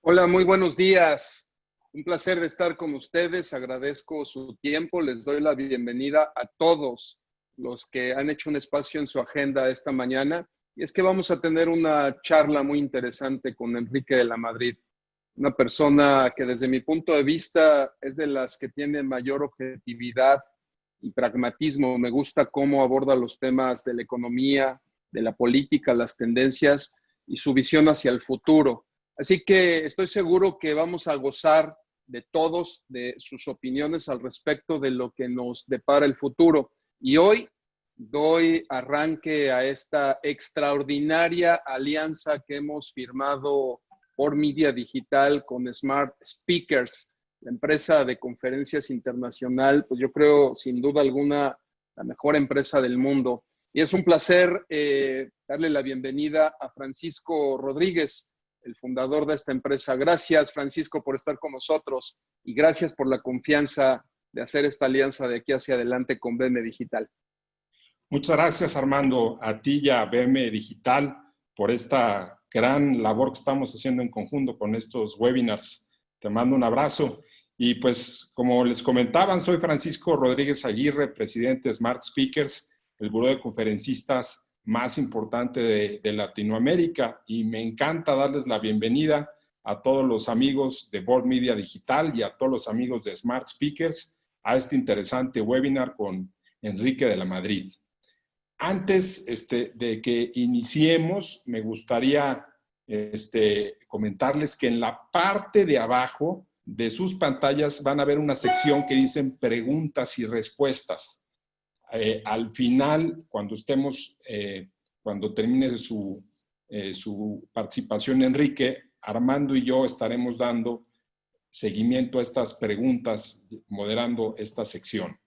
Hola, muy buenos días. Un placer de estar con ustedes. Agradezco su tiempo. Les doy la bienvenida a todos los que han hecho un espacio en su agenda esta mañana. Y es que vamos a tener una charla muy interesante con Enrique de la Madrid, una persona que desde mi punto de vista es de las que tiene mayor objetividad y pragmatismo. Me gusta cómo aborda los temas de la economía, de la política, las tendencias y su visión hacia el futuro. Así que estoy seguro que vamos a gozar de todos, de sus opiniones al respecto de lo que nos depara el futuro. Y hoy doy arranque a esta extraordinaria alianza que hemos firmado por Media Digital con Smart Speakers, la empresa de conferencias internacional, pues yo creo sin duda alguna la mejor empresa del mundo. Y es un placer darle la bienvenida a Francisco Rodríguez, el fundador de esta empresa. Gracias, Francisco, por estar con nosotros y gracias por la confianza de hacer esta alianza de aquí hacia adelante con BM Digital. Muchas gracias, Armando, a ti y a BM Digital por esta gran labor que estamos haciendo en conjunto con estos webinars. Te mando un abrazo. Y pues, como les comentaban, soy Francisco Rodríguez Aguirre, presidente de Smart Speakers, el buró de conferencistas más importante de Latinoamérica, y me encanta darles la bienvenida a todos los amigos de Board Media Digital y a todos los amigos de Smart Speakers a este interesante webinar con Enrique de la Madrid. Antes de que iniciemos, me gustaría comentarles que en la parte de abajo de sus pantallas van a ver una sección que dicen preguntas y respuestas. Al final, cuando termine su participación, Enrique, Armando y yo estaremos dando seguimiento a estas preguntas, moderando esta sección.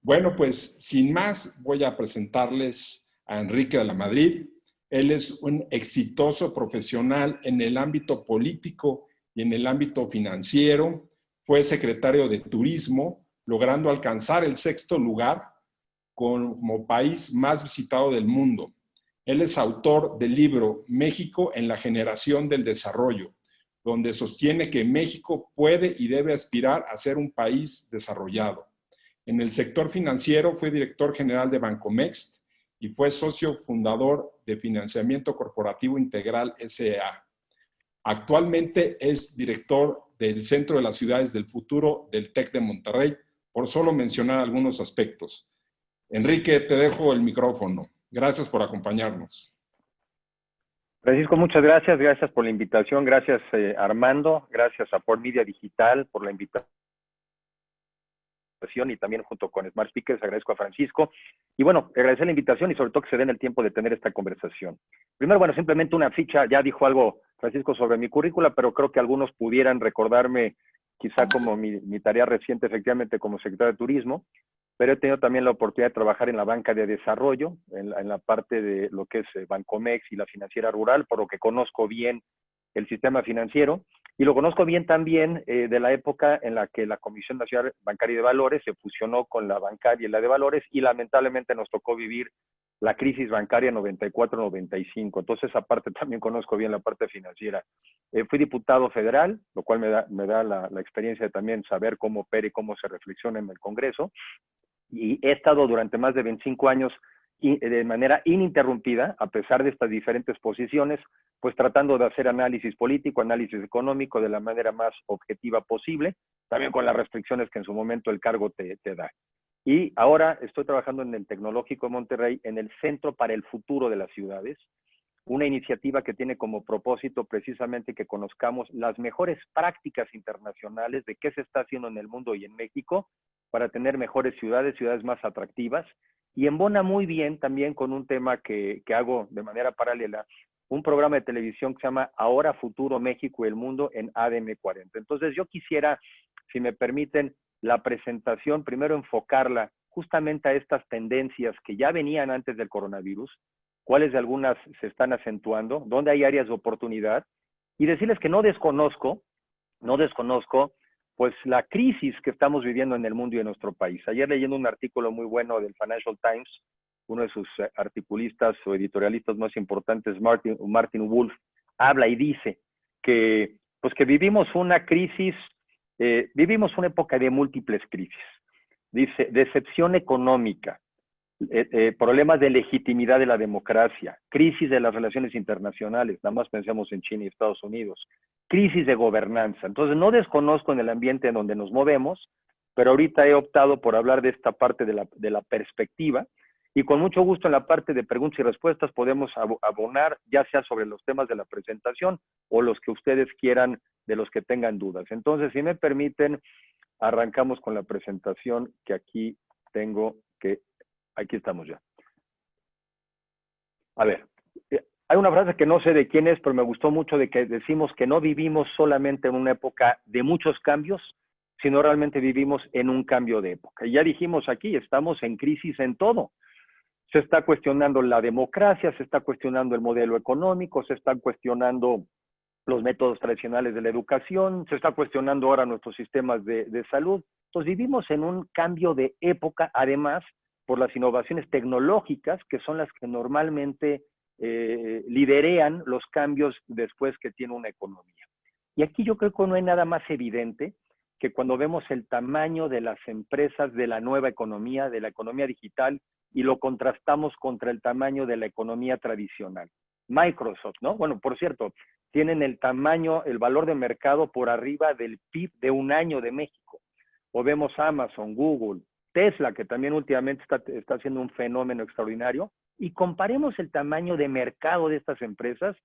Bueno, pues sin más, voy a presentarles a Enrique de la Madrid. Él es un exitoso profesional en el ámbito político y en el ámbito financiero. Fue secretario de Turismo, logrando alcanzar el 6º lugar como país más visitado del mundo. Él es autor del libro México en la generación del desarrollo, donde sostiene que México puede y debe aspirar a ser un país desarrollado. En el sector financiero fue director general de Bancomext y fue socio fundador de Financiamiento Corporativo Integral S.A. Actualmente es director del Centro de las Ciudades del Futuro del TEC de Monterrey, por solo mencionar algunos aspectos. Enrique, te dejo el micrófono. Gracias por acompañarnos. Francisco, muchas gracias. Gracias por la invitación. Gracias, Armando. Gracias a Board Media Digital por la invitación. Y también junto con Smart Speakers agradezco a Francisco. Y bueno, agradecer la invitación y sobre todo que se den el tiempo de tener esta conversación. Primero, bueno, simplemente una ficha. Ya dijo algo Francisco sobre mi currícula, pero creo que algunos pudieran recordarme quizá como mi tarea reciente, efectivamente, como secretario de Turismo. Pero he tenido también la oportunidad de trabajar en la banca de desarrollo, en la parte de lo que es Bancomext y la financiera rural, por lo que conozco bien el sistema financiero. Y lo conozco bien también de la época en la que la Comisión Nacional Bancaria y de Valores se fusionó con la bancaria y la de valores, y lamentablemente nos tocó vivir la crisis bancaria 94-95. Entonces, esa parte también conozco bien, la parte financiera. Fui diputado federal, lo cual me da la experiencia de también saber cómo opera y cómo se reflexiona en el Congreso. Y he estado durante más de 25 años de manera ininterrumpida, a pesar de estas diferentes posiciones, pues tratando de hacer análisis político, análisis económico de la manera más objetiva posible, también con las restricciones que en su momento el cargo te da. Y ahora estoy trabajando en el Tecnológico de Monterrey, en el Centro para el Futuro de las Ciudades, una iniciativa que tiene como propósito precisamente que conozcamos las mejores prácticas internacionales de qué se está haciendo en el mundo y en México para tener mejores ciudades, ciudades más atractivas, y embona muy bien también con un tema que hago de manera paralela, un programa de televisión que se llama Ahora Futuro México y el Mundo en ADM 40. Entonces yo quisiera, si me permiten, la presentación, primero enfocarla justamente a estas tendencias que ya venían antes del coronavirus, cuáles de algunas se están acentuando, dónde hay áreas de oportunidad, y decirles que no desconozco pues la crisis que estamos viviendo en el mundo y en nuestro país. Ayer leyendo un artículo muy bueno del Financial Times, uno de sus articulistas o editorialistas más importantes, Martin Wolf, habla y dice que Pues que vivimos una crisis, vivimos una época de múltiples crisis. Dice, decepción económica, problemas de legitimidad de la democracia, crisis de las relaciones internacionales, nada más pensemos en China y Estados Unidos, crisis de gobernanza. Entonces, no desconozco en el ambiente en donde nos movemos, pero ahorita he optado por hablar de esta parte de la perspectiva, y con mucho gusto en la parte de preguntas y respuestas podemos abonar, ya sea sobre los temas de la presentación o los que ustedes quieran, de los que tengan dudas. Entonces, si me permiten, arrancamos con la presentación que aquí tengo, que aquí estamos ya. A ver, hay una frase que no sé de quién es, pero me gustó mucho, de que decimos que no vivimos solamente en una época de muchos cambios, sino realmente vivimos en un cambio de época. Y ya dijimos aquí, estamos en crisis en todo. Se está cuestionando la democracia, se está cuestionando el modelo económico, se están cuestionando los métodos tradicionales de la educación, se está cuestionando ahora nuestros sistemas de salud. Entonces vivimos en un cambio de época, además, por las innovaciones tecnológicas, que son las que normalmente liderean los cambios después que tiene una economía. Y aquí yo creo que no hay nada más evidente que cuando vemos el tamaño de las empresas de la nueva economía, de la economía digital, y lo contrastamos contra el tamaño de la economía tradicional. Microsoft, ¿no? Bueno, por cierto, tienen el tamaño, el valor de mercado por arriba del PIB de un año de México. O vemos Amazon, Google, Tesla, que también últimamente está haciendo un fenómeno extraordinario, y comparemos el tamaño de mercado de estas empresas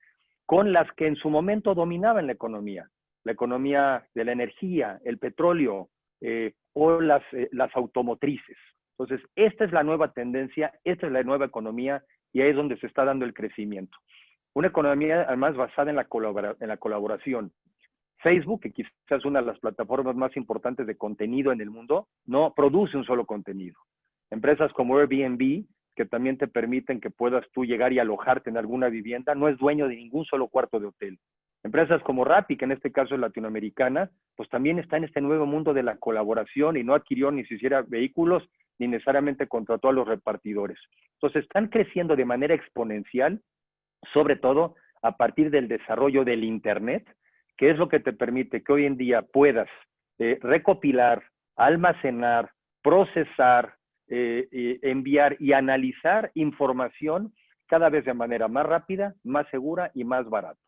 con las que en su momento dominaban la economía de la energía, el petróleo, o las automotrices. Entonces, esta es la nueva tendencia, esta es la nueva economía, y ahí es donde se está dando el crecimiento. Una economía, además, basada en la colaboración. Facebook, que quizás es una de las plataformas más importantes de contenido en el mundo, no produce un solo contenido. Empresas como Airbnb, que también te permiten que puedas tú llegar y alojarte en alguna vivienda, no es dueño de ningún solo cuarto de hotel. Empresas como Rappi, que en este caso es latinoamericana, pues también está en este nuevo mundo de la colaboración, y no adquirió ni siquiera vehículos, ni necesariamente contrató a los repartidores. Entonces están creciendo de manera exponencial, sobre todo a partir del desarrollo del Internet, que es lo que te permite que hoy en día puedas recopilar, almacenar, procesar, enviar y analizar información cada vez de manera más rápida, más segura y más barata.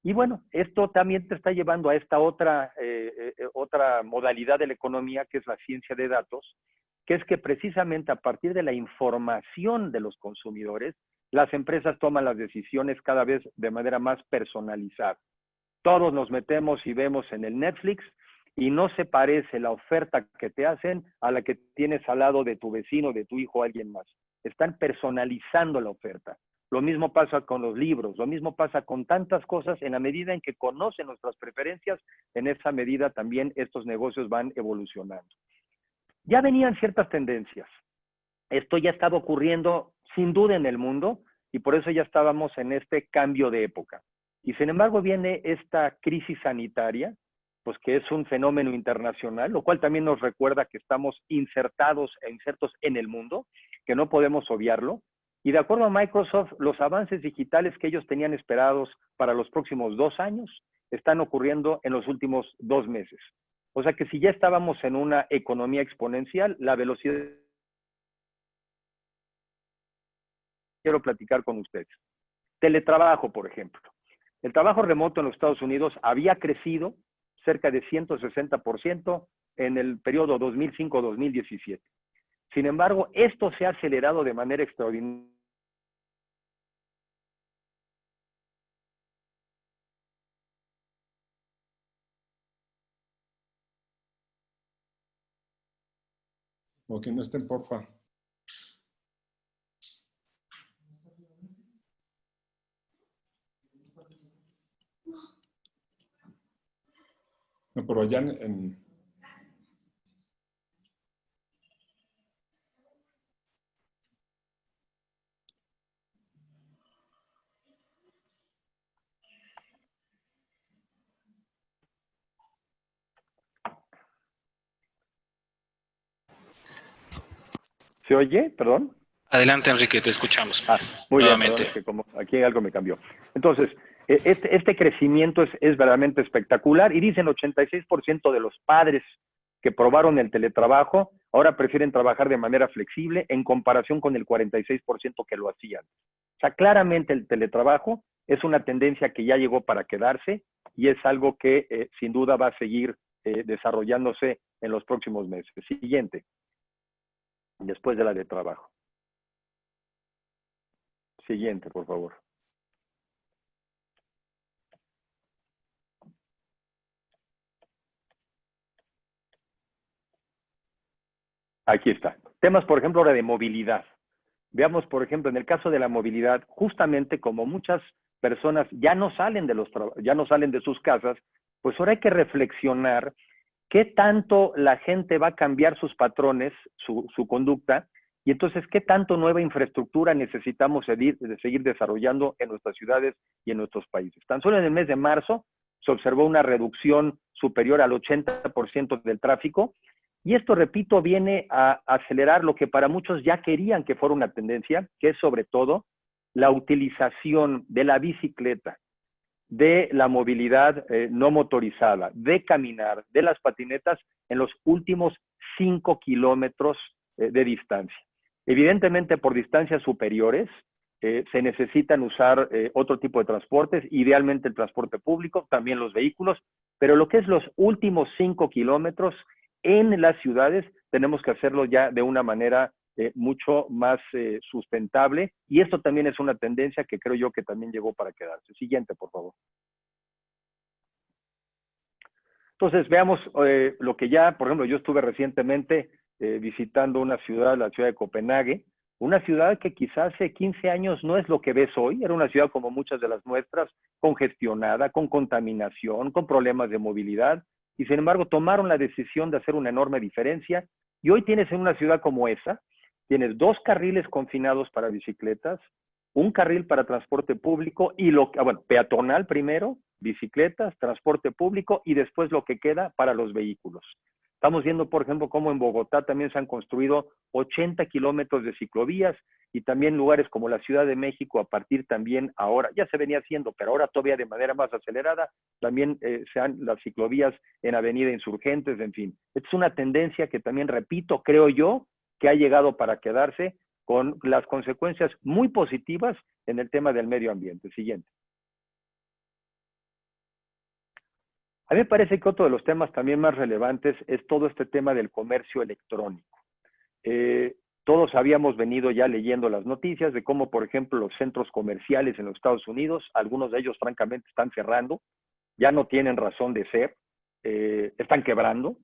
Y bueno, esto también te está llevando a esta otra modalidad de la economía, que es la ciencia de datos, que es que precisamente a partir de la información de los consumidores, las empresas toman las decisiones cada vez de manera más personalizada. Todos nos metemos y vemos en el Netflix, y no se parece la oferta que te hacen a la que tienes al lado de tu vecino, de tu hijo o alguien más. Están personalizando la oferta. Lo mismo pasa con los libros, lo mismo pasa con tantas cosas. En la medida en que conocen nuestras preferencias, en esa medida también estos negocios van evolucionando. Ya venían ciertas tendencias. Esto ya estaba ocurriendo sin duda en el mundo, y por eso ya estábamos en este cambio de época. Y sin embargo viene esta crisis sanitaria, pues que es un fenómeno internacional, lo cual también nos recuerda que estamos insertos en el mundo, que no podemos obviarlo. Y de acuerdo a Microsoft, los avances digitales que ellos tenían esperados para los próximos 2 años están ocurriendo en los últimos 2 meses. O sea que si ya estábamos en una economía exponencial, la velocidad... Quiero platicar con ustedes. Teletrabajo, por ejemplo. El trabajo remoto en los Estados Unidos había crecido cerca de 160% en el periodo 2005-2017. Sin embargo, esto se ha acelerado de manera extraordinaria. O que no estén, porfa. No, pero allá en... ¿Se oye? Perdón. Adelante, Enrique, te escuchamos. Muy nuevamente. bien, perdón, es que como aquí algo me cambió. Entonces, Este crecimiento es verdaderamente espectacular y dicen 86% de los padres que probaron el teletrabajo ahora prefieren trabajar de manera flexible en comparación con el 46% que lo hacían. O sea, claramente el teletrabajo es una tendencia que ya llegó para quedarse y es algo que sin duda va a seguir desarrollándose en los próximos meses. Siguiente, después de la de trabajo. Siguiente, por favor. Aquí está. Temas, por ejemplo, ahora de movilidad. Veamos, por ejemplo, en el caso de la movilidad, justamente como muchas personas ya no salen de sus casas, pues ahora hay que reflexionar qué tanto la gente va a cambiar sus patrones, su conducta, y entonces qué tanto nueva infraestructura necesitamos seguir desarrollando en nuestras ciudades y en nuestros países. Tan solo en el mes de marzo se observó una reducción superior al 80% del tráfico, y esto, repito, viene a acelerar lo que para muchos ya querían que fuera una tendencia, que es sobre todo la utilización de la bicicleta, de la movilidad no motorizada, de caminar, de las patinetas en los últimos 5 kilómetros de distancia. Evidentemente, por distancias superiores, se necesitan usar otro tipo de transportes, idealmente el transporte público, también los vehículos, pero lo que es los últimos 5 kilómetros en las ciudades tenemos que hacerlo ya de una manera mucho más sustentable, y esto también es una tendencia que creo yo que también llegó para quedarse. Siguiente, por favor. Entonces, veamos lo que ya, por ejemplo, yo estuve recientemente visitando una ciudad, la ciudad de Copenhague, una ciudad que quizás hace 15 años no es lo que ves hoy, era una ciudad como muchas de las nuestras, congestionada, con contaminación, con problemas de movilidad, y sin embargo tomaron la decisión de hacer una enorme diferencia, y hoy tienes en una ciudad como esa, tienes 2 carriles confinados para bicicletas, un carril para transporte público y peatonal primero, bicicletas, transporte público y después lo que queda para los vehículos. Estamos viendo, por ejemplo, cómo en Bogotá también se han construido 80 kilómetros de ciclovías y también lugares como la Ciudad de México a partir también ahora, ya se venía haciendo, pero ahora todavía de manera más acelerada, también se han las ciclovías en Avenida Insurgentes, en fin. Es una tendencia que también, repito, creo yo, que ha llegado para quedarse con las consecuencias muy positivas en el tema del medio ambiente. Siguiente. A mí me parece que otro de los temas también más relevantes es todo este tema del comercio electrónico. Todos habíamos venido ya leyendo las noticias de cómo, por ejemplo, los centros comerciales en los Estados Unidos, algunos de ellos francamente están cerrando, ya no tienen razón de ser, están quebrando.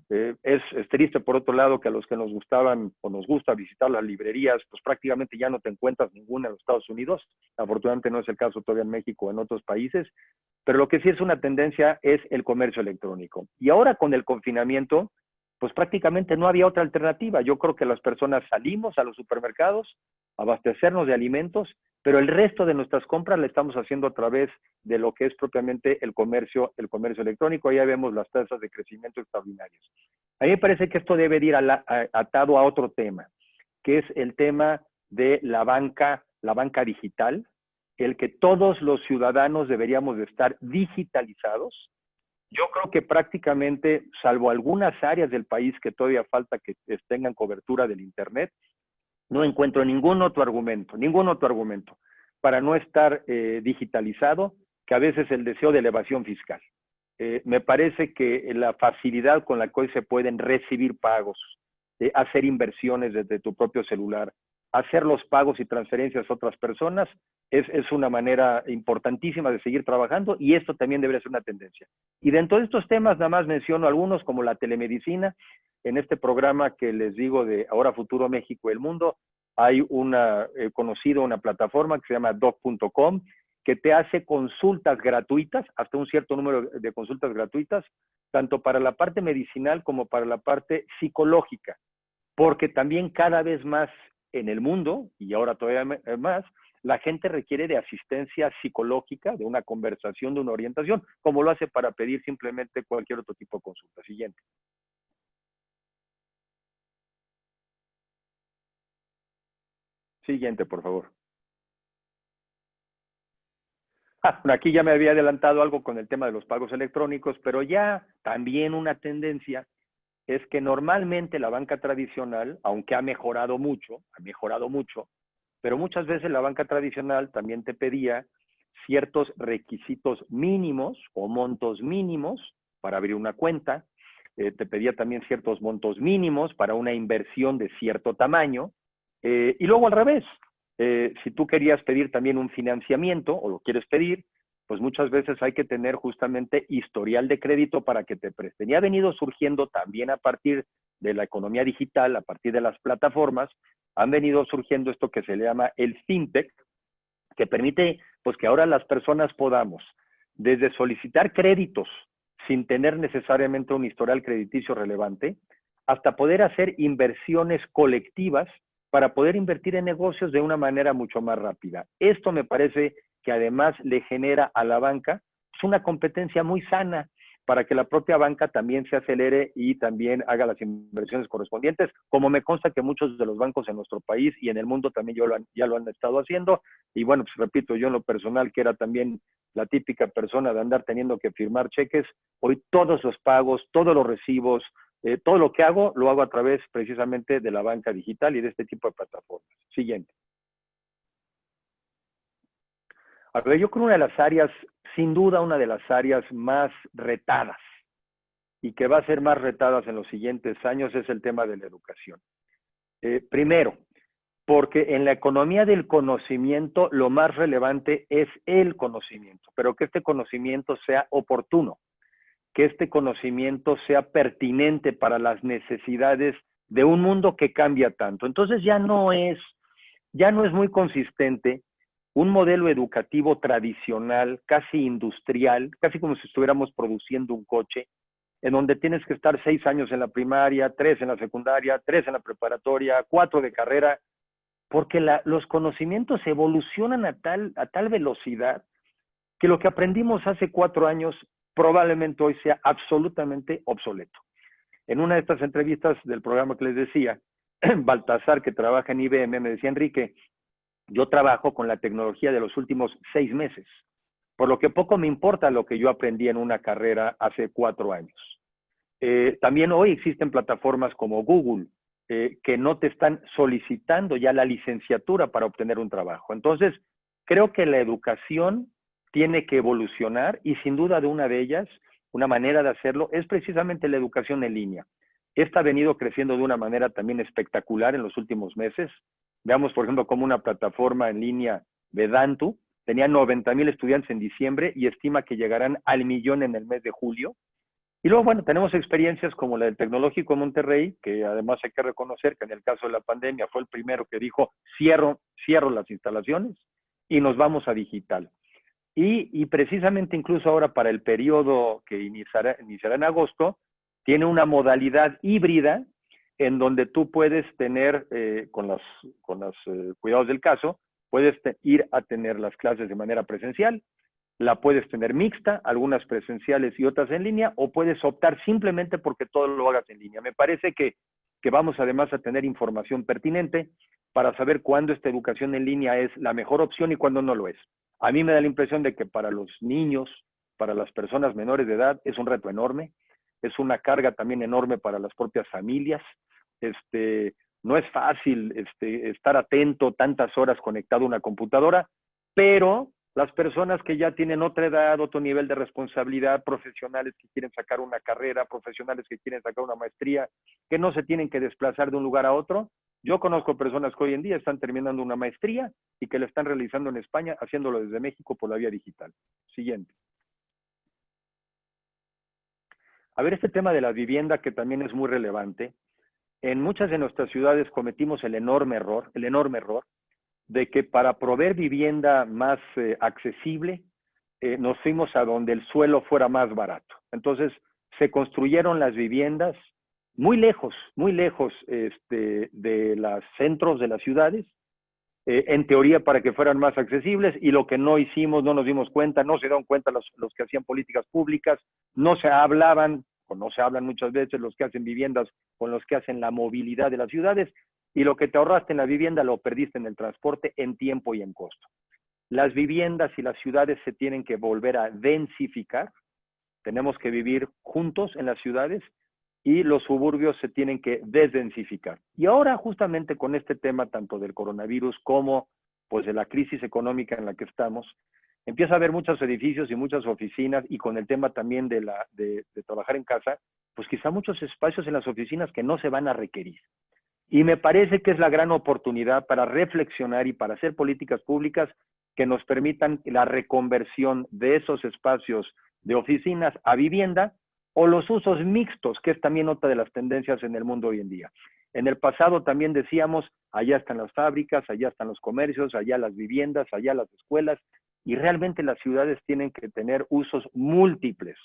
Es triste, por otro lado, que a los que nos gustaban o nos gusta visitar las librerías, pues prácticamente ya no te encuentras ninguna en los Estados Unidos. Afortunadamente no es el caso todavía en México o en otros países, pero lo que sí es una tendencia es el comercio electrónico. Y ahora con el confinamiento, pues prácticamente no había otra alternativa. Yo creo que las personas salimos a los supermercados a abastecernos de alimentos, pero el resto de nuestras compras la estamos haciendo a través de lo que es propiamente el comercio electrónico. Ya vemos las tasas de crecimiento extraordinarias. A mí me parece que esto debe ir atado a otro tema, que es el tema de la banca digital, el que todos los ciudadanos deberíamos de estar digitalizados. Yo creo que prácticamente, salvo algunas áreas del país que todavía falta que tengan cobertura del Internet, no encuentro ningún otro argumento para no estar digitalizado que a veces el deseo de elevación fiscal. Me parece que la facilidad con la que hoy se pueden recibir pagos, hacer inversiones desde tu propio celular, hacer los pagos y transferencias a otras personas, es una manera importantísima de seguir trabajando, y esto también debería ser una tendencia. Y dentro de estos temas nada más menciono algunos como la telemedicina. En este programa que les digo de Ahora Futuro México y el Mundo, hay una plataforma que se llama doc.com, que te hace consultas gratuitas, hasta un cierto número de consultas gratuitas, tanto para la parte medicinal como para la parte psicológica, porque también cada vez más en el mundo, y ahora todavía más, la gente requiere de asistencia psicológica, de una conversación, de una orientación, como lo hace para pedir simplemente cualquier otro tipo de consulta. Siguiente. Siguiente, por favor. Bueno, aquí ya me había adelantado algo con el tema de los pagos electrónicos, pero ya también una tendencia es que normalmente la banca tradicional, aunque ha mejorado mucho, pero muchas veces la banca tradicional también te pedía ciertos requisitos mínimos o montos mínimos para abrir una cuenta, te pedía también ciertos montos mínimos para una inversión de cierto tamaño, y luego al revés, si tú querías pedir también un financiamiento o lo quieres pedir, pues muchas veces hay que tener justamente historial de crédito para que te presten. Y ha venido surgiendo también a partir de la economía digital, a partir de las plataformas, han venido surgiendo esto que se le llama el fintech, que permite pues que ahora las personas podamos desde solicitar créditos sin tener necesariamente un historial crediticio relevante, hasta poder hacer inversiones colectivas para poder invertir en negocios de una manera mucho más rápida. Esto me parece que además le genera a la banca una competencia muy sana para que la propia banca también se acelere y también haga las inversiones correspondientes, como me consta que muchos de los bancos en nuestro país y en el mundo también ya lo han estado haciendo. Y bueno, pues repito, yo en lo personal, que era también la típica persona de andar teniendo que firmar cheques, hoy todos los pagos, todos los recibos, todo lo que hago, lo hago a través precisamente de la banca digital y de este tipo de plataformas. Siguiente. A ver, yo creo una de las áreas, sin duda una de las áreas más retadas y que va a ser más retadas en los siguientes años es el tema de la educación. Primero, porque en la economía del conocimiento lo más relevante es el conocimiento, pero que este conocimiento sea oportuno, que este conocimiento sea pertinente para las necesidades de un mundo que cambia tanto. Entonces ya no es muy consistente un modelo educativo tradicional, casi industrial, casi como si estuviéramos produciendo un coche, en donde tienes que estar 6 años en la primaria, 3 en la secundaria, 3 en la preparatoria, 4 de carrera, porque los conocimientos evolucionan a tal velocidad que lo que aprendimos hace 4 años probablemente hoy sea absolutamente obsoleto. En una de estas entrevistas del programa que les decía, Baltasar, que trabaja en IBM, me decía: Enrique, yo trabajo con la tecnología de los últimos 6 meses, por lo que poco me importa lo que yo aprendí en una carrera hace 4 años. También hoy existen plataformas como Google, que no te están solicitando ya la licenciatura para obtener un trabajo. Entonces, creo que la educación tiene que evolucionar y sin duda de una de ellas, una manera de hacerlo es precisamente la educación en línea. Esta ha venido creciendo de una manera también espectacular en los últimos meses. Veamos, por ejemplo, cómo una plataforma en línea, Vedantu, tenía 90,000 estudiantes en diciembre y estima que llegarán al 1,000,000 en el mes de julio. Y luego, bueno, tenemos experiencias como la del Tecnológico de Monterrey, que además hay que reconocer que en el caso de la pandemia fue el primero que dijo: cierro las instalaciones y nos vamos a digital. Y precisamente incluso ahora para el periodo que iniciará en agosto, tiene una modalidad híbrida en donde tú puedes tener, con los cuidados del caso, puedes ir a tener las clases de manera presencial, la puedes tener mixta, algunas presenciales y otras en línea, o puedes optar simplemente porque todo lo hagas en línea. Me parece que vamos además a tener información pertinente para saber cuándo esta educación en línea es la mejor opción y cuándo no lo es. A mí me da la impresión de que para los niños, para las personas menores de edad, es un reto enorme, es una carga también enorme para las propias familias. No es fácil estar atento tantas horas conectado a una computadora, pero las personas que ya tienen otra edad, otro nivel de responsabilidad, profesionales que quieren sacar una carrera, profesionales que quieren sacar una maestría, que no se tienen que desplazar de un lugar a otro. Yo conozco personas que hoy en día están terminando una maestría y que la están realizando en España, haciéndolo desde México por la vía digital. Siguiente. A ver, este tema de la vivienda, que también es muy relevante. En muchas de nuestras ciudades cometimos el enorme error de que para proveer vivienda más accesible, nos fuimos a donde el suelo fuera más barato. Entonces, se construyeron las viviendas muy lejos de los centros de las ciudades, en teoría para que fueran más accesibles, y lo que no hicimos, no nos dimos cuenta, no se dieron cuenta los que hacían políticas públicas, no se hablan muchas veces los que hacen viviendas con los que hacen la movilidad de las ciudades, y lo que te ahorraste en la vivienda lo perdiste en el transporte, en tiempo y en costo. las viviendas y las ciudades se tienen que volver a densificar, tenemos que vivir juntos en las ciudades y los suburbios se tienen que desdensificar. Y ahora justamente con este tema tanto del coronavirus como pues de la crisis económica en la que estamos, empieza a haber muchos edificios y muchas oficinas y con el tema también de trabajar en casa, pues quizá muchos espacios en las oficinas que no se van a requerir. Y me parece que es la gran oportunidad para reflexionar y para hacer políticas públicas que nos permitan la reconversión de esos espacios de oficinas a vivienda o los usos mixtos, que es también otra de las tendencias en el mundo hoy en día. En el pasado también decíamos, allá están las fábricas, allá están los comercios, allá las viviendas, allá las escuelas, y realmente las ciudades tienen que tener usos múltiples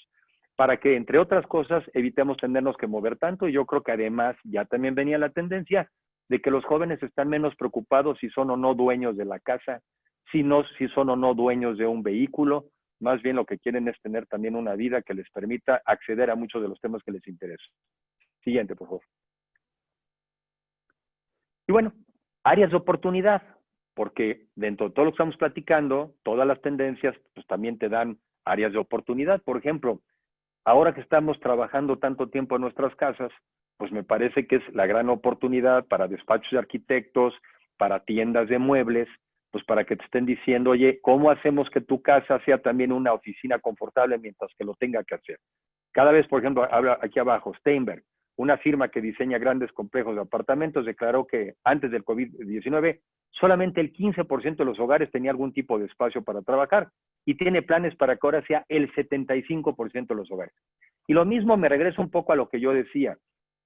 para que, entre otras cosas, evitemos tenernos que mover tanto. Y yo creo que además ya también venía la tendencia de que los jóvenes están menos preocupados si son o no dueños de la casa, si son o no dueños de un vehículo. Más bien lo que quieren es tener también una vida que les permita acceder a muchos de los temas que les interesan. Siguiente, por favor. Y bueno, áreas de oportunidad, porque dentro de todo lo que estamos platicando, todas las tendencias pues también te dan áreas de oportunidad. Por ejemplo, ahora que estamos trabajando tanto tiempo en nuestras casas, pues me parece que es la gran oportunidad para despachos de arquitectos, para tiendas de muebles, pues para que te estén diciendo, oye, ¿cómo hacemos que tu casa sea también una oficina confortable mientras que lo tenga que hacer? Cada vez, por ejemplo, habla aquí abajo, Steinberg, una firma que diseña grandes complejos de apartamentos, declaró que antes del COVID-19 solamente el 15% de los hogares tenía algún tipo de espacio para trabajar y tiene planes para que ahora sea el 75% de los hogares. Y lo mismo me regreso un poco a lo que yo decía.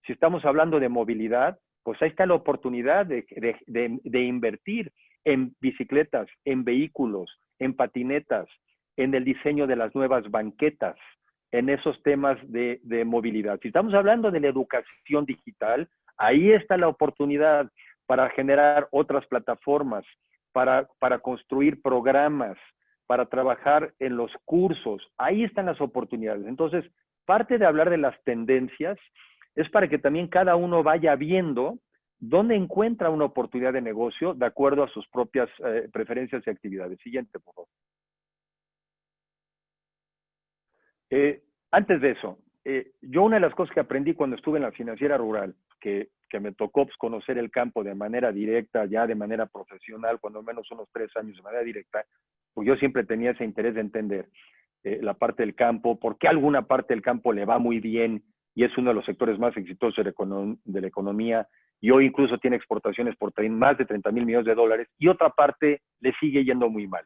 Si estamos hablando de movilidad, pues ahí está la oportunidad de invertir en bicicletas, en vehículos, en patinetas, en el diseño de las nuevas banquetas, en esos temas de movilidad. Si estamos hablando de la educación digital, ahí está la oportunidad para generar otras plataformas, para construir programas, para trabajar en los cursos. Ahí están las oportunidades. Entonces, parte de hablar de las tendencias es para que también cada uno vaya viendo dónde encuentra una oportunidad de negocio de acuerdo a sus propias preferencias y actividades. Siguiente, por favor. Antes de eso, yo una de las cosas que aprendí cuando estuve en la financiera rural, que me tocó pues, conocer el campo de manera directa, ya de manera profesional, cuando menos unos 3 años de manera directa, pues yo siempre tenía ese interés de entender la parte del campo, por qué alguna parte del campo le va muy bien y es uno de los sectores más exitosos de la economía, y hoy incluso tiene exportaciones por más de 30,000 millones de dólares, y otra parte le sigue yendo muy mal.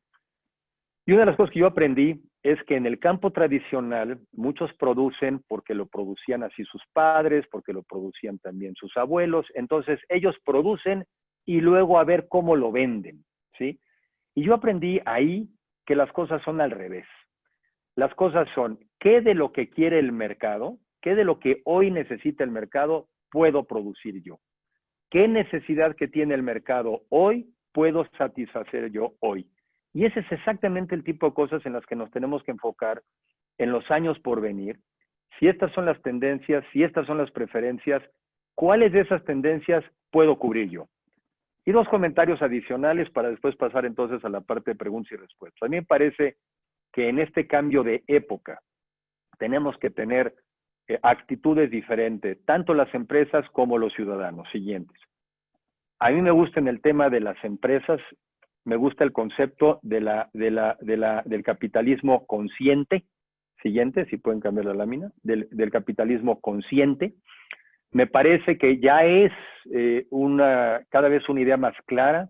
Y una de las cosas que yo aprendí es que en el campo tradicional muchos producen porque lo producían así sus padres, porque lo producían también sus abuelos, entonces ellos producen y luego a ver cómo lo venden, ¿sí? Y yo aprendí ahí que las cosas son al revés. Las cosas son, ¿qué de lo que quiere el mercado, qué de lo que hoy necesita el mercado puedo producir yo? ¿Qué necesidad que tiene el mercado hoy puedo satisfacer yo hoy? Y ese es exactamente el tipo de cosas en las que nos tenemos que enfocar en los años por venir. Si estas son las tendencias, si estas son las preferencias, ¿cuáles de esas tendencias puedo cubrir yo? Y 2 comentarios adicionales para después pasar entonces a la parte de preguntas y respuestas. A mí me parece que en este cambio de época tenemos que tener actitudes diferentes, tanto las empresas como los ciudadanos. Siguientes. A mí me gusta en el tema de las empresas, me gusta el concepto del capitalismo consciente. Siguiente, si pueden cambiar la lámina, del capitalismo consciente. Me parece que ya es cada vez una idea más clara,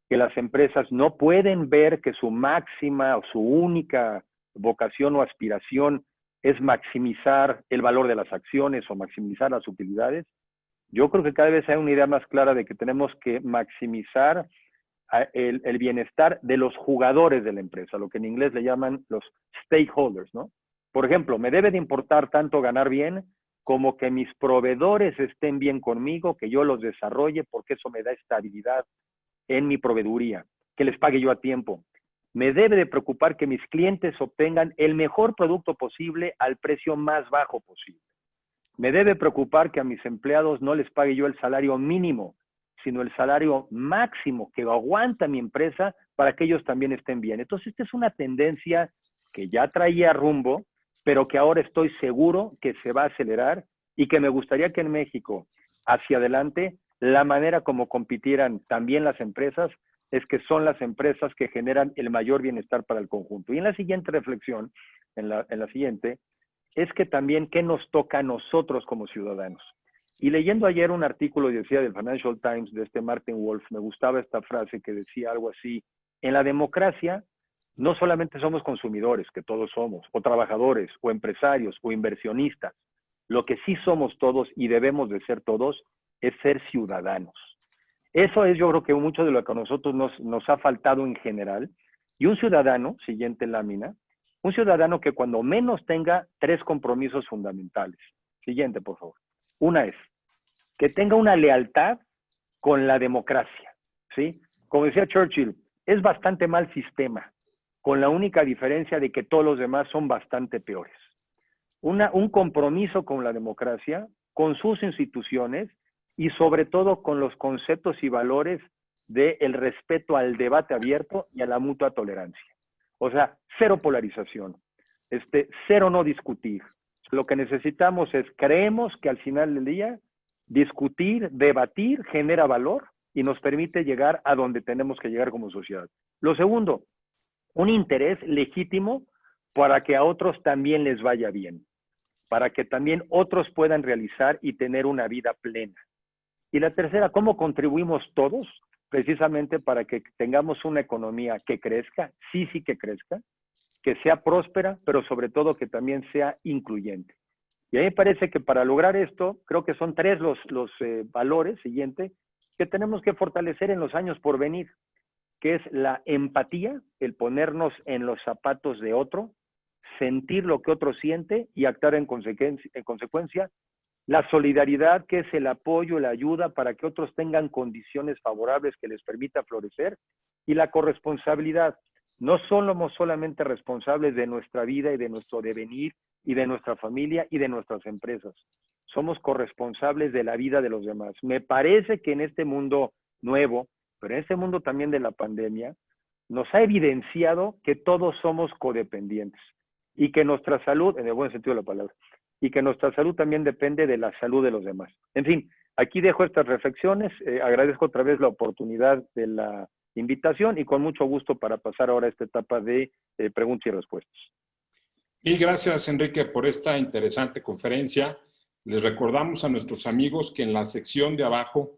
que las empresas no pueden ver que su máxima o su única vocación o aspiración es maximizar el valor de las acciones o maximizar las utilidades. Yo creo que cada vez hay una idea más clara de que tenemos que maximizar el bienestar de los jugadores de la empresa, lo que en inglés le llaman los stakeholders, ¿no? Por ejemplo, me debe de importar tanto ganar bien como que mis proveedores estén bien conmigo, que yo los desarrolle, porque eso me da estabilidad en mi proveeduría, que les pague yo a tiempo. Me debe de preocupar que mis clientes obtengan el mejor producto posible al precio más bajo posible. Me debe preocupar que a mis empleados no les pague yo el salario mínimo, sino el salario máximo que aguanta mi empresa para que ellos también estén bien. Entonces, esta es una tendencia que ya traía rumbo, pero que ahora estoy seguro que se va a acelerar y que me gustaría que en México, hacia adelante, la manera como compitieran también las empresas es que son las empresas que generan el mayor bienestar para el conjunto. Y en la siguiente reflexión, en la siguiente, es que también qué nos toca a nosotros como ciudadanos. Y leyendo ayer un artículo, decía, del Financial Times, de este Martin Wolf, me gustaba esta frase que decía algo así: en la democracia no solamente somos consumidores, que todos somos, o trabajadores, o empresarios, o inversionistas. Lo que sí somos todos y debemos de ser todos es ser ciudadanos. Eso es, yo creo que mucho de lo que a nosotros nos ha faltado en general. Y un ciudadano, siguiente lámina, un ciudadano que cuando menos tenga 3 compromisos fundamentales. Siguiente, por favor. Una es que tenga una lealtad con la democracia, ¿sí? Como decía Churchill, es bastante mal sistema, con la única diferencia de que todos los demás son bastante peores. Un compromiso con la democracia, con sus instituciones y sobre todo con los conceptos y valores del respeto al debate abierto y a la mutua tolerancia. O sea, cero polarización, cero no discutir. Lo que necesitamos es, creemos que al final del día, discutir, debatir, genera valor y nos permite llegar a donde tenemos que llegar como sociedad. Lo segundo, un interés legítimo para que a otros también les vaya bien, para que también otros puedan realizar y tener una vida plena. Y la tercera, ¿cómo contribuimos todos? Precisamente para que tengamos una economía que crezca, sí que crezca, que sea próspera, pero sobre todo que también sea incluyente. Y a mí me parece que para lograr esto, creo que son 3 los valores, siguiente, que tenemos que fortalecer en los años por venir, que es la empatía, el ponernos en los zapatos de otro, sentir lo que otro siente y actuar en consecuencia. La solidaridad, que es el apoyo, la ayuda para que otros tengan condiciones favorables que les permita florecer. Y la corresponsabilidad. No somos solamente responsables de nuestra vida y de nuestro devenir y de nuestra familia y de nuestras empresas. Somos corresponsables de la vida de los demás. Me parece que en este mundo nuevo, pero en este mundo también de la pandemia, nos ha evidenciado que todos somos codependientes y que nuestra salud, en el buen sentido de la palabra, y que nuestra salud también depende de la salud de los demás. En fin, aquí dejo estas reflexiones. Agradezco otra vez la oportunidad de la invitación y con mucho gusto para pasar ahora a esta etapa de preguntas y respuestas. Mil gracias, Enrique, por esta interesante conferencia. Les recordamos a nuestros amigos que en la sección de abajo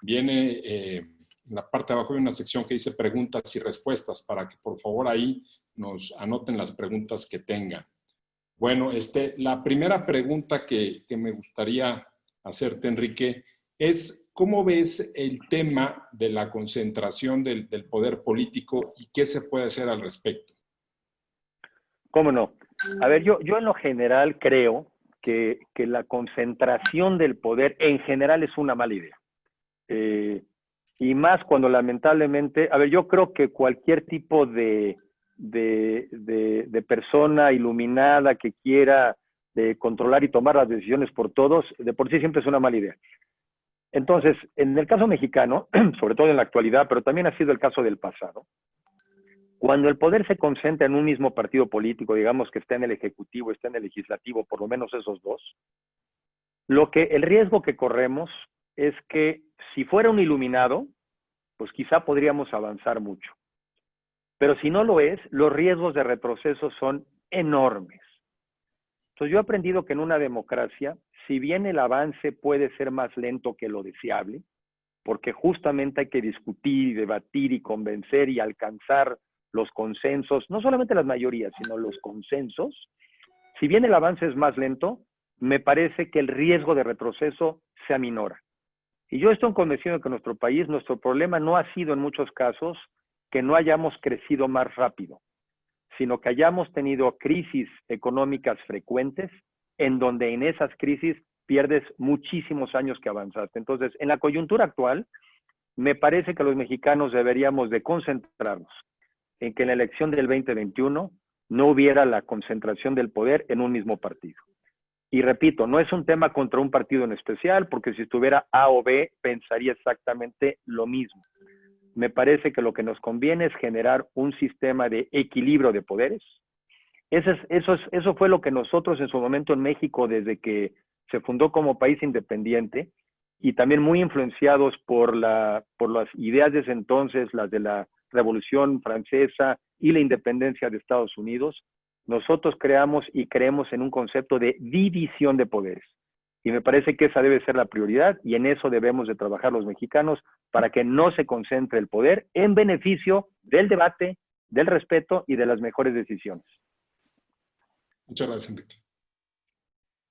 viene, en la parte de abajo hay una sección que dice preguntas y respuestas, para que por favor ahí nos anoten las preguntas que tengan. Bueno, la primera pregunta que me gustaría hacerte, Enrique, es ¿cómo ves el tema de la concentración del poder político y qué se puede hacer al respecto? ¿Cómo no? A ver, yo en lo general creo que la concentración del poder en general es una mala idea. Y más cuando lamentablemente, a ver, yo creo que cualquier tipo de persona iluminada que quiera controlar y tomar las decisiones por todos, de por sí siempre es una mala idea. Entonces, en el caso mexicano, sobre todo en la actualidad, pero también ha sido el caso del pasado, cuando el poder se concentra en un mismo partido político, digamos que está en el Ejecutivo, está en el Legislativo, por lo menos esos dos, el riesgo que corremos es que si fuera un iluminado, pues quizá podríamos avanzar mucho. Pero si no lo es, los riesgos de retroceso son enormes. Entonces yo he aprendido que en una democracia, si bien el avance puede ser más lento que lo deseable, porque justamente hay que discutir, debatir y convencer y alcanzar los consensos, no solamente las mayorías, sino los consensos, si bien el avance es más lento, me parece que el riesgo de retroceso se aminora. Y yo estoy convencido de que en nuestro país, nuestro problema no ha sido en muchos casos que no hayamos crecido más rápido, sino que hayamos tenido crisis económicas frecuentes, en donde en esas crisis pierdes muchísimos años que avanzaste. Entonces, en la coyuntura actual, me parece que los mexicanos deberíamos de concentrarnos en que en la elección del 2021 no hubiera la concentración del poder en un mismo partido. Y repito, no es un tema contra un partido en especial, porque si estuviera A o B, pensaría exactamente lo mismo. Me parece que lo que nos conviene es generar un sistema de equilibrio de poderes. Eso fue lo que nosotros en su momento en México, desde que se fundó como país independiente, y también muy influenciados por las ideas de ese entonces, las de la Revolución Francesa y la independencia de Estados Unidos, nosotros creamos y creemos en un concepto de división de poderes. Y me parece que esa debe ser la prioridad, y en eso debemos de trabajar los mexicanos para que no se concentre el poder en beneficio del debate, del respeto y de las mejores decisiones. Muchas gracias, Enrique.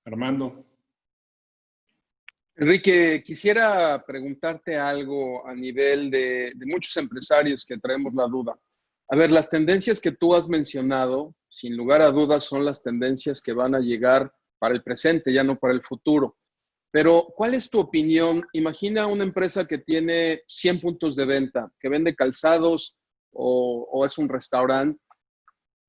Armando. Enrique, quisiera preguntarte algo a nivel de muchos empresarios que traemos la duda. A ver, las tendencias que tú has mencionado, sin lugar a dudas, son las tendencias que van a llegar para el presente, ya no para el futuro. Pero, ¿cuál es tu opinión? Imagina una empresa que tiene 100 puntos de venta, que vende calzados o es un restaurante.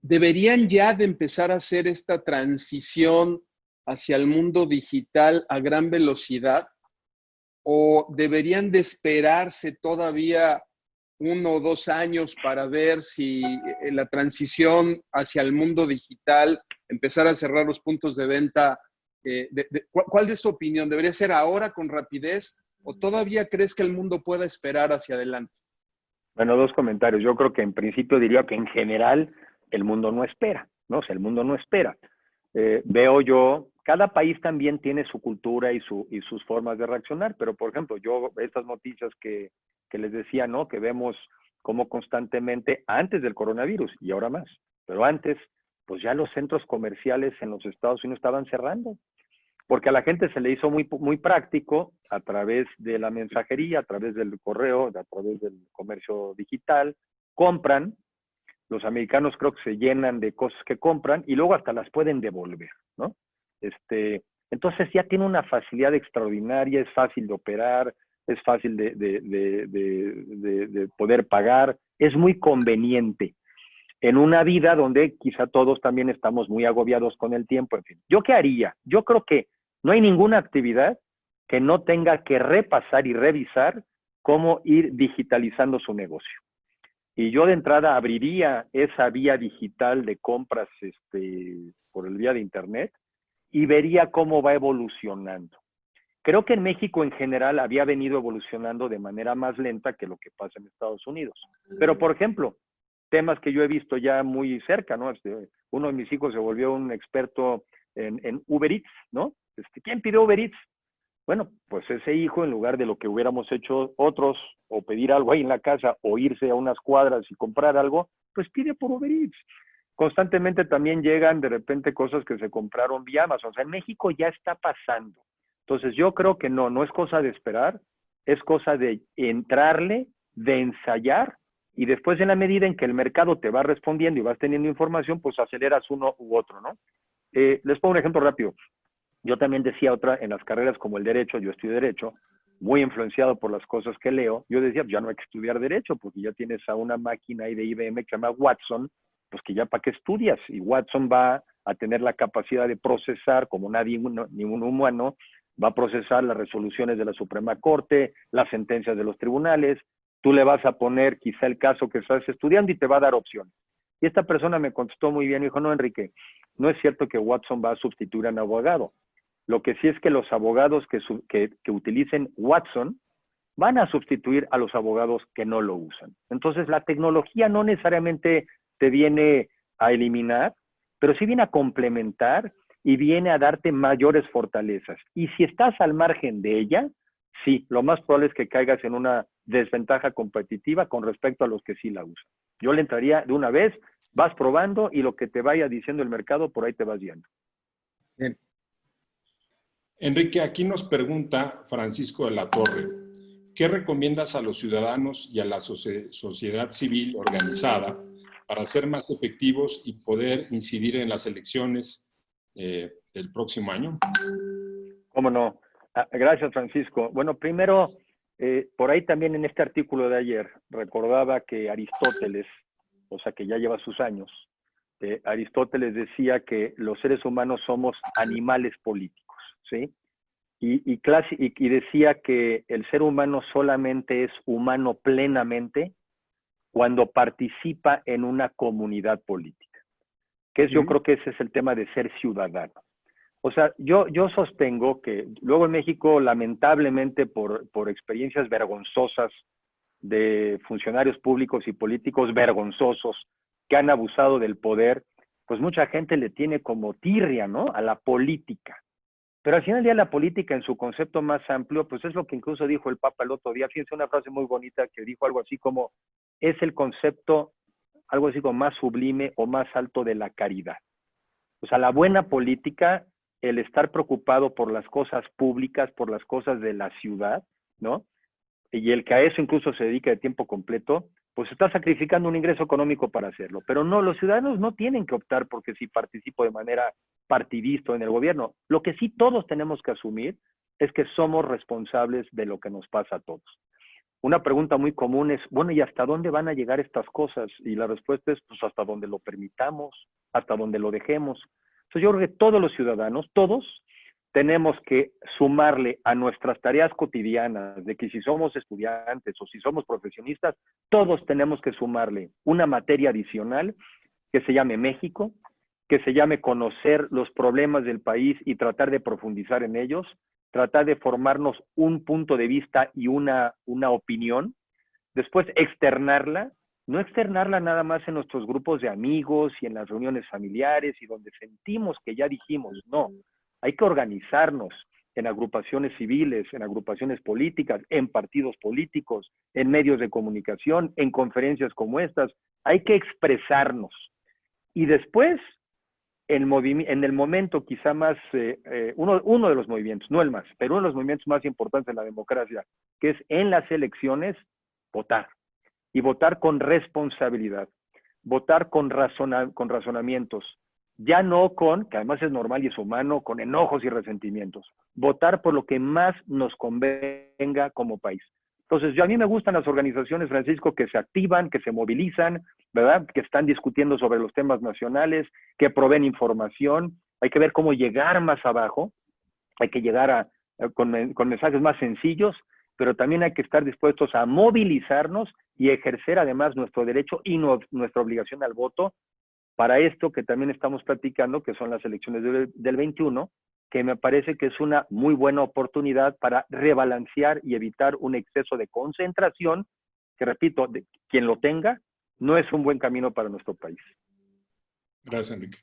¿Deberían ya de empezar a hacer esta transición hacia el mundo digital a gran velocidad? ¿O deberían de esperarse todavía 1 o 2 años para ver si la transición hacia el mundo digital, empezar a cerrar los puntos de venta? ¿Cuál es tu opinión? ¿Debería ser ahora con rapidez o todavía crees que el mundo pueda esperar hacia adelante? Bueno, 2 comentarios. Yo creo que en principio diría que en general el mundo no espera, ¿no? O sea, el mundo no espera. Veo yo, cada país también tiene su cultura y sus formas de reaccionar, pero por ejemplo, yo estas noticias que les decía, ¿no? Que vemos como constantemente antes del coronavirus y ahora más, pero antes, pues ya los centros comerciales en los Estados Unidos estaban cerrando, porque a la gente se le hizo muy práctico a través de la mensajería, a través del correo, a través del comercio digital, compran. Los americanos creo que se llenan de cosas que compran y luego hasta las pueden devolver, ¿no? Entonces ya tiene una facilidad extraordinaria, es fácil de operar, es fácil de poder pagar, es muy conveniente en una vida donde quizá todos también estamos muy agobiados con el tiempo, en fin. ¿Yo qué haría? Yo creo que no hay ninguna actividad que no tenga que repasar y revisar cómo ir digitalizando su negocio. Y yo de entrada abriría esa vía digital de compras por el vía de Internet y vería cómo va evolucionando. Creo que en México en general había venido evolucionando de manera más lenta que lo que pasa en Estados Unidos. Pero, por ejemplo, temas que yo he visto ya muy cerca, ¿no? Uno de mis hijos se volvió un experto en Uber Eats, ¿no? ¿Quién pidió Uber Eats? Bueno, pues ese hijo, en lugar de lo que hubiéramos hecho otros, o pedir algo ahí en la casa, o irse a unas cuadras y comprar algo, pues pide por Uber Eats. Constantemente también llegan de repente cosas que se compraron vía Amazon. O sea, en México ya está pasando. Entonces yo creo que no es cosa de esperar, es cosa de entrarle, de ensayar, y después en la medida en que el mercado te va respondiendo y vas teniendo información, pues aceleras uno u otro, ¿no? Les pongo un ejemplo rápido. Yo también decía otra, en las carreras como el derecho, yo estudio derecho, muy influenciado por las cosas que leo, yo decía, ya no hay que estudiar derecho, porque ya tienes a una máquina ahí de IBM que se llama Watson, pues que ya para qué estudias, y Watson va a tener la capacidad de procesar, como ningún humano, va a procesar las resoluciones de la Suprema Corte, las sentencias de los tribunales, tú le vas a poner quizá el caso que estás estudiando y te va a dar opciones. Y esta persona me contestó muy bien, y dijo, no, Enrique, no es cierto que Watson va a sustituir a un abogado. Lo que sí es que los abogados que utilicen Watson van a sustituir a los abogados que no lo usan. Entonces, la tecnología no necesariamente te viene a eliminar, pero sí viene a complementar y viene a darte mayores fortalezas. Y si estás al margen de ella, sí, lo más probable es que caigas en una desventaja competitiva con respecto a los que sí la usan. Yo le entraría de una vez, vas probando y lo que te vaya diciendo el mercado, por ahí te vas yendo. Bien. Enrique, aquí nos pregunta Francisco de la Torre, ¿qué recomiendas a los ciudadanos y a la sociedad civil organizada para ser más efectivos y poder incidir en las elecciones del próximo año? ¿Cómo no? Gracias, Francisco. Bueno, primero, por ahí también en este artículo de ayer recordaba que Aristóteles, o sea que ya lleva sus años, Aristóteles decía que los seres humanos somos animales políticos, ¿sí? Y decía que el ser humano solamente es humano plenamente cuando participa en una comunidad política. Que es, yo creo que ese es el tema de ser ciudadano. O sea, yo sostengo que luego en México, lamentablemente, por experiencias vergonzosas de funcionarios públicos y políticos vergonzosos que han abusado del poder, pues mucha gente le tiene como tirria, ¿no?, a la política. Pero al final del día la política en su concepto más amplio, pues es lo que incluso dijo el Papa el otro día. Fíjense, una frase muy bonita que dijo algo así como, es el concepto, algo así como más sublime o más alto de la caridad. O sea, la buena política, el estar preocupado por las cosas públicas, por las cosas de la ciudad, ¿no? Y el que a eso incluso se dedica de tiempo completo, pues está sacrificando un ingreso económico para hacerlo. Pero no, los ciudadanos no tienen que optar porque si participo de manera partidista en el gobierno. Lo que sí todos tenemos que asumir es que somos responsables de lo que nos pasa a todos. Una pregunta muy común es, bueno, ¿y hasta dónde van a llegar estas cosas? Y la respuesta es, pues hasta donde lo permitamos, hasta donde lo dejemos. Entonces yo creo que todos los ciudadanos, todos, tenemos que sumarle a nuestras tareas cotidianas, de que si somos estudiantes o si somos profesionistas, todos tenemos que sumarle una materia adicional que se llame México, que se llame conocer los problemas del país y tratar de profundizar en ellos, tratar de formarnos un punto de vista y una opinión, después externarla, no externarla nada más en nuestros grupos de amigos y en las reuniones familiares y donde sentimos que ya dijimos, no, hay que organizarnos en agrupaciones civiles, en agrupaciones políticas, en partidos políticos, en medios de comunicación, en conferencias como estas, hay que expresarnos. Y después, en el momento quizá más, uno de los movimientos, no el más, pero uno de los movimientos más importantes de la democracia, que es en las elecciones, votar. Y votar con responsabilidad, votar con razonamientos, ya no con, que además es normal y es humano, con enojos y resentimientos. Votar por lo que más nos convenga como país. Entonces, a mí me gustan las organizaciones, Francisco, que se activan, que se movilizan, ¿verdad? Que están discutiendo sobre los temas nacionales, que proveen información. Hay que ver cómo llegar más abajo, hay que llegar con mensajes más sencillos, pero también hay que estar dispuestos a movilizarnos y ejercer además nuestro derecho y nuestra obligación al voto para esto que también estamos platicando, que son las elecciones del 21, que me parece que es una muy buena oportunidad para rebalancear y evitar un exceso de concentración, que repito, de quien lo tenga, no es un buen camino para nuestro país. Gracias, Enrique.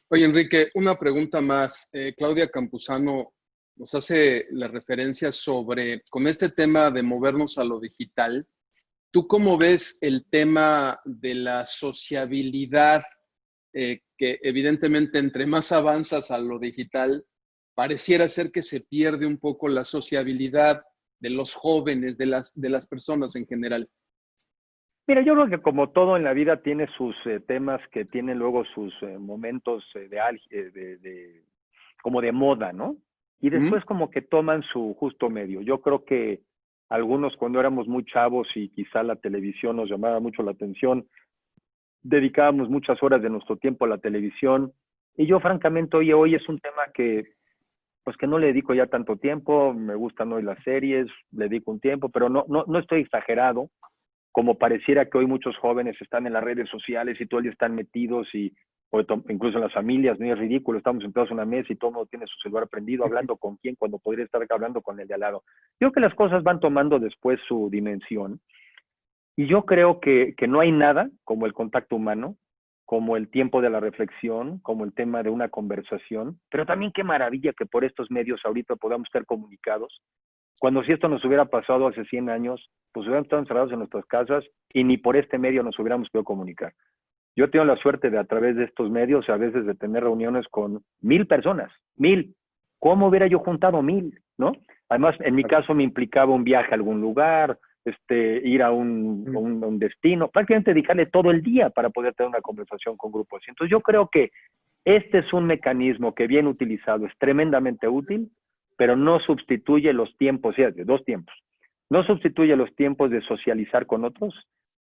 Oye, Enrique, una pregunta más. Claudia Campuzano nos hace la referencia sobre, con este tema de movernos a lo digital, ¿tú cómo ves el tema de la sociabilidad? Que evidentemente entre más avanzas a lo digital, pareciera ser que se pierde un poco la sociabilidad de los jóvenes, de las personas en general. Mira, yo creo que como todo en la vida tiene sus temas que tienen luego sus momentos como de moda, ¿no? Y después como que toman su justo medio. Yo creo que algunos cuando éramos muy chavos y quizá la televisión nos llamaba mucho la atención, dedicábamos muchas horas de nuestro tiempo a la televisión. Y yo francamente hoy es un tema que pues que no le dedico ya tanto tiempo. Me gustan hoy las series, le dedico un tiempo, pero no estoy exagerado, como pareciera que hoy muchos jóvenes están en las redes sociales y todo el día están metidos incluso en las familias, no es ridículo, estamos sentados en una mesa y todo el mundo tiene su celular prendido, hablando con quién, cuando podría estar hablando con el de al lado. Yo creo que las cosas van tomando después su dimensión y yo creo que no hay nada como el contacto humano, como el tiempo de la reflexión, como el tema de una conversación, pero también qué maravilla que por estos medios ahorita podamos estar comunicados. Cuando si esto nos hubiera pasado hace 100 años, pues hubiéramos estado encerrados en nuestras casas y ni por este medio nos hubiéramos podido comunicar. Yo tengo la suerte de a través de estos medios a veces de tener reuniones con 1000 personas, 1000. ¿Cómo hubiera yo juntado 1000? ¿No? Además, en mi caso me implicaba un viaje a algún lugar, ir a un destino, prácticamente dedicarle todo el día para poder tener una conversación con grupos. Entonces yo creo que este es un mecanismo que bien utilizado es tremendamente útil, pero no sustituye los tiempos, fíjate, 2 tiempos. No sustituye los tiempos de socializar con otros,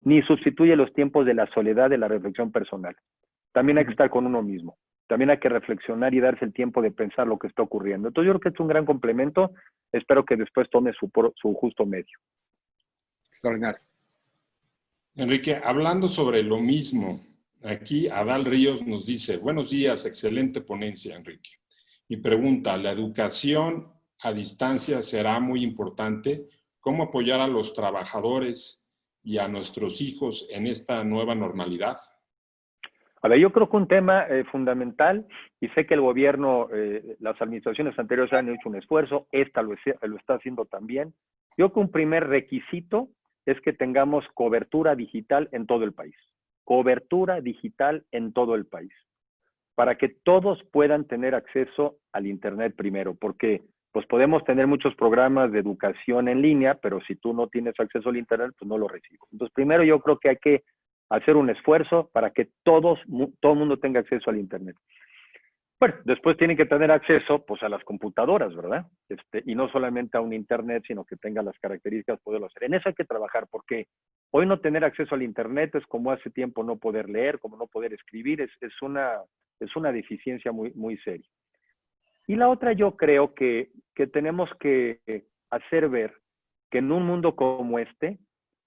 ni sustituye los tiempos de la soledad, de la reflexión personal. también hay que estar con uno mismo. También hay que reflexionar y darse el tiempo de pensar lo que está ocurriendo. Entonces yo creo que es un gran complemento. Espero que después tome su justo medio. Extraordinario. Enrique, hablando sobre lo mismo, aquí Adal Ríos nos dice, buenos días, excelente ponencia, Enrique. Y pregunta, ¿la educación a distancia será muy importante? ¿Cómo apoyar a los trabajadores y a nuestros hijos en esta nueva normalidad? A ver, yo creo que un tema fundamental, y sé que el gobierno, las administraciones anteriores han hecho un esfuerzo, esta lo está haciendo también. Yo creo que un primer requisito es que tengamos cobertura digital en todo el país. Cobertura digital en todo el país. Para que todos puedan tener acceso al Internet primero, porque pues podemos tener muchos programas de educación en línea, pero si tú no tienes acceso al Internet, pues no lo recibes. Entonces, primero yo creo que hay que hacer un esfuerzo para que todo el mundo tenga acceso al Internet. Bueno, después tienen que tener acceso pues a las computadoras, ¿verdad? Y no solamente a un Internet, sino que tenga las características de poderlo hacer. En eso hay que trabajar, porque hoy no tener acceso al Internet es como hace tiempo no poder leer, como no poder escribir, es una deficiencia muy, muy seria. Y la otra, yo creo que tenemos que hacer ver que en un mundo como este,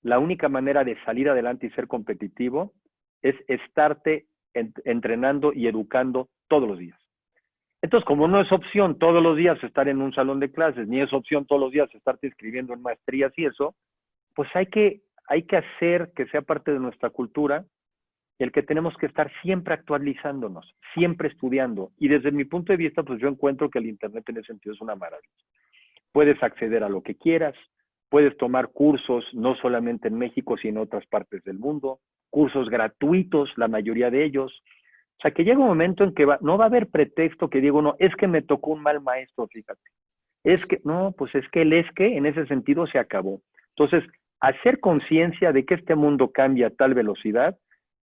la única manera de salir adelante y ser competitivo es estarte entrenando y educando todos los días. Entonces, como no es opción todos los días estar en un salón de clases, ni es opción todos los días estarte inscribiendo en maestrías y eso, pues hay que hacer que sea parte de nuestra cultura el que tenemos que estar siempre actualizándonos, siempre estudiando. Y desde mi punto de vista, pues yo encuentro que el Internet en ese sentido es una maravilla. Puedes acceder a lo que quieras, puedes tomar cursos, no solamente en México, sino en otras partes del mundo, cursos gratuitos, la mayoría de ellos. O sea, que llega un momento en que no va a haber pretexto que digo, no, es que me tocó un mal maestro, fíjate. Es que, no, pues es que en ese sentido se acabó. Entonces, hacer conciencia de que este mundo cambia a tal velocidad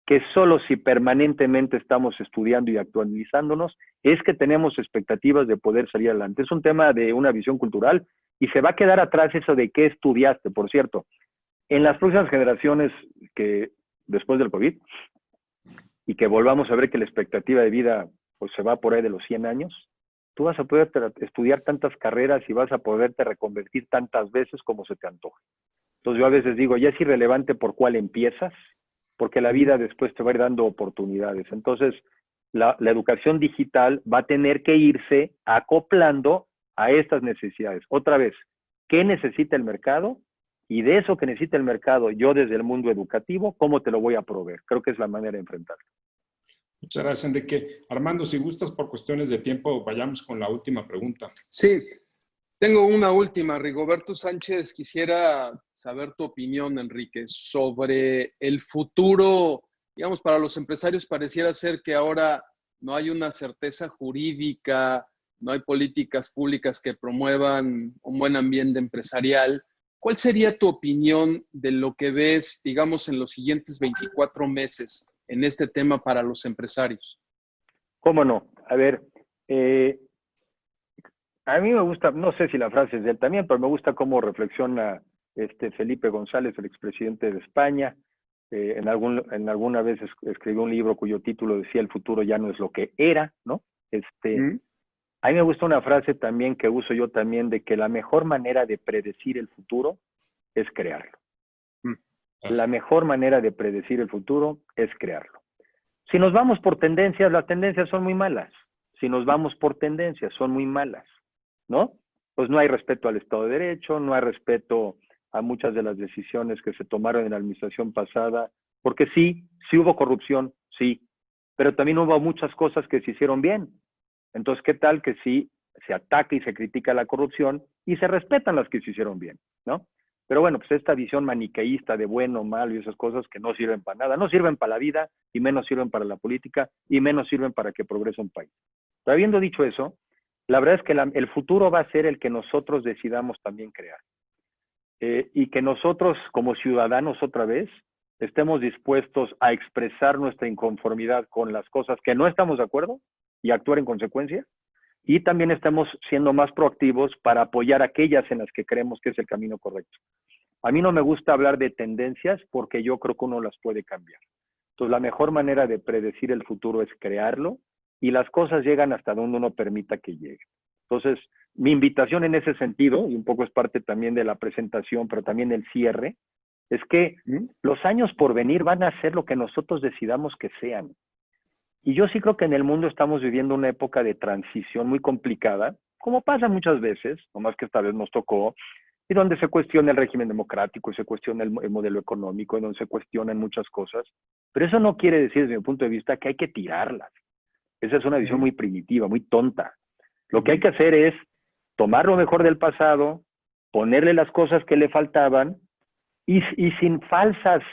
que solo si permanentemente estamos estudiando y actualizándonos es que tenemos expectativas de poder salir adelante. Es un tema de una visión cultural y se va a quedar atrás eso de qué estudiaste, por cierto. En las próximas generaciones que después del COVID y que volvamos a ver que la expectativa de vida pues se va por ahí de los 100 años, tú vas a poder estudiar tantas carreras y vas a poderte reconvertir tantas veces como se te antoje. Entonces yo a veces digo, ya es irrelevante por cuál empiezas, porque la vida después te va a ir dando oportunidades. Entonces, la educación digital va a tener que irse acoplando a estas necesidades. Otra vez, ¿qué necesita el mercado? Y de eso que necesita el mercado, yo desde el mundo educativo, ¿cómo te lo voy a proveer? Creo que es la manera de enfrentarlo. Muchas gracias, Enrique. Armando, si gustas, por cuestiones de tiempo, vayamos con la última pregunta. Sí, tengo una última. Rigoberto Sánchez, quisiera saber tu opinión, Enrique, sobre el futuro. Digamos, para los empresarios pareciera ser que ahora no hay una certeza jurídica, no hay políticas públicas que promuevan un buen ambiente empresarial. ¿Cuál sería tu opinión de lo que ves, digamos, en los siguientes 24 meses en este tema para los empresarios? ¿Cómo no? A ver, a mí me gusta, no sé si la frase es de él también, pero me gusta cómo reflexiona Felipe González, el expresidente de España. En alguna vez escribió un libro cuyo título decía "El futuro ya no es lo que era", ¿no? A mí me gusta una frase también que uso yo también, de que la mejor manera de predecir el futuro es crearlo. La mejor manera de predecir el futuro es crearlo. Si nos vamos por tendencias, las tendencias son muy malas. Si nos vamos por tendencias, son muy malas, ¿no? Pues no hay respeto al Estado de Derecho, no hay respeto a muchas de las decisiones que se tomaron en la administración pasada, porque sí hubo corrupción, sí, pero también hubo muchas cosas que se hicieron bien. Entonces, ¿qué tal que sí se ataca y se critica la corrupción y se respetan las que se hicieron bien, ¿no? Pero bueno, pues esta visión maniqueísta de bueno, malo y esas cosas que no sirven para nada, no sirven para la vida y menos sirven para la política y menos sirven para que progrese un país. Pero habiendo dicho eso, la verdad es que el futuro va a ser el que nosotros decidamos también crear. Y que nosotros como ciudadanos otra vez estemos dispuestos a expresar nuestra inconformidad con las cosas que no estamos de acuerdo y actuar en consecuencia, y también estamos siendo más proactivos para apoyar aquellas en las que creemos que es el camino correcto. A mí no me gusta hablar de tendencias porque yo creo que uno las puede cambiar. Entonces, la mejor manera de predecir el futuro es crearlo y las cosas llegan hasta donde uno permita que lleguen. Entonces, mi invitación en ese sentido, y un poco es parte también de la presentación, pero también el cierre, es que los años por venir van a ser lo que nosotros decidamos que sean. Y yo sí creo que en el mundo estamos viviendo una época de transición muy complicada, como pasa muchas veces, nomás que esta vez nos tocó, y donde se cuestiona el régimen democrático, y se cuestiona el modelo económico, y donde se cuestionan muchas cosas. Pero eso no quiere decir, desde mi punto de vista, que hay que tirarlas. Esa es una visión muy primitiva, muy tonta. Lo que hay que hacer es tomar lo mejor del pasado, ponerle las cosas que le faltaban, y sin falsas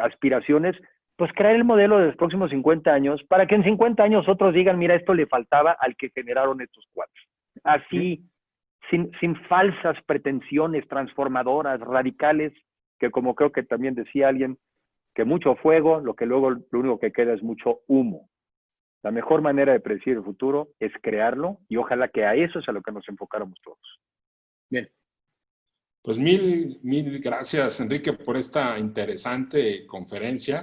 aspiraciones, pues crear el modelo de los próximos 50 años, para que en 50 años otros digan, mira, esto le faltaba al que generaron estos cuatro. Así, sin falsas pretensiones transformadoras, radicales, que como creo que también decía alguien, que mucho fuego, lo único que queda es mucho humo. La mejor manera de predecir el futuro es crearlo, y ojalá que a eso es a lo que nos enfocáramos todos. Bien. Pues mil gracias, Enrique, por esta interesante conferencia.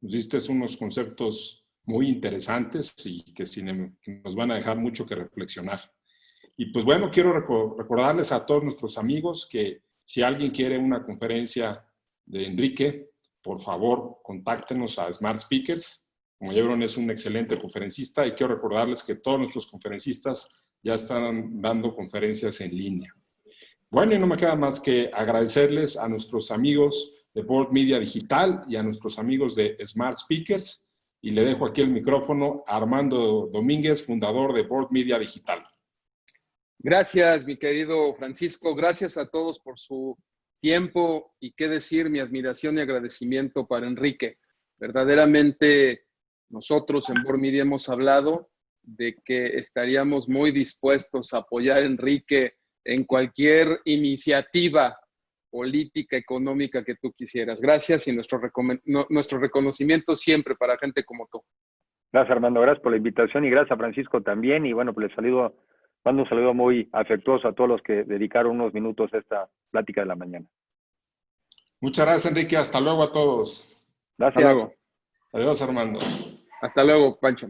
Nos diste unos conceptos muy interesantes y que nos van a dejar mucho que reflexionar. Y pues bueno, quiero recordarles a todos nuestros amigos que si alguien quiere una conferencia de Enrique, por favor, contáctenos a Smart Speakers. Como ya vieron, es un excelente conferencista y quiero recordarles que todos nuestros conferencistas ya están dando conferencias en línea. Bueno, y no me queda más que agradecerles a nuestros amigos de Board Media Digital y a nuestros amigos de Smart Speakers. Y le dejo aquí el micrófono a Armando Domínguez, fundador de Board Media Digital. Gracias, mi querido Francisco. Gracias a todos por su tiempo y qué decir, mi admiración y agradecimiento para Enrique. Verdaderamente, nosotros en Board Media hemos hablado de que estaríamos muy dispuestos a apoyar a Enrique en cualquier iniciativa política, económica que tú quisieras. Gracias y nuestro reconocimiento siempre para gente como tú. Gracias, Armando. Gracias por la invitación y gracias a Francisco también. Y bueno, pues mando un saludo muy afectuoso a todos los que dedicaron unos minutos a esta plática de la mañana. Muchas gracias, Enrique. Hasta luego a todos. Gracias. Hasta luego. Adiós, Armando. Hasta luego, Pancho.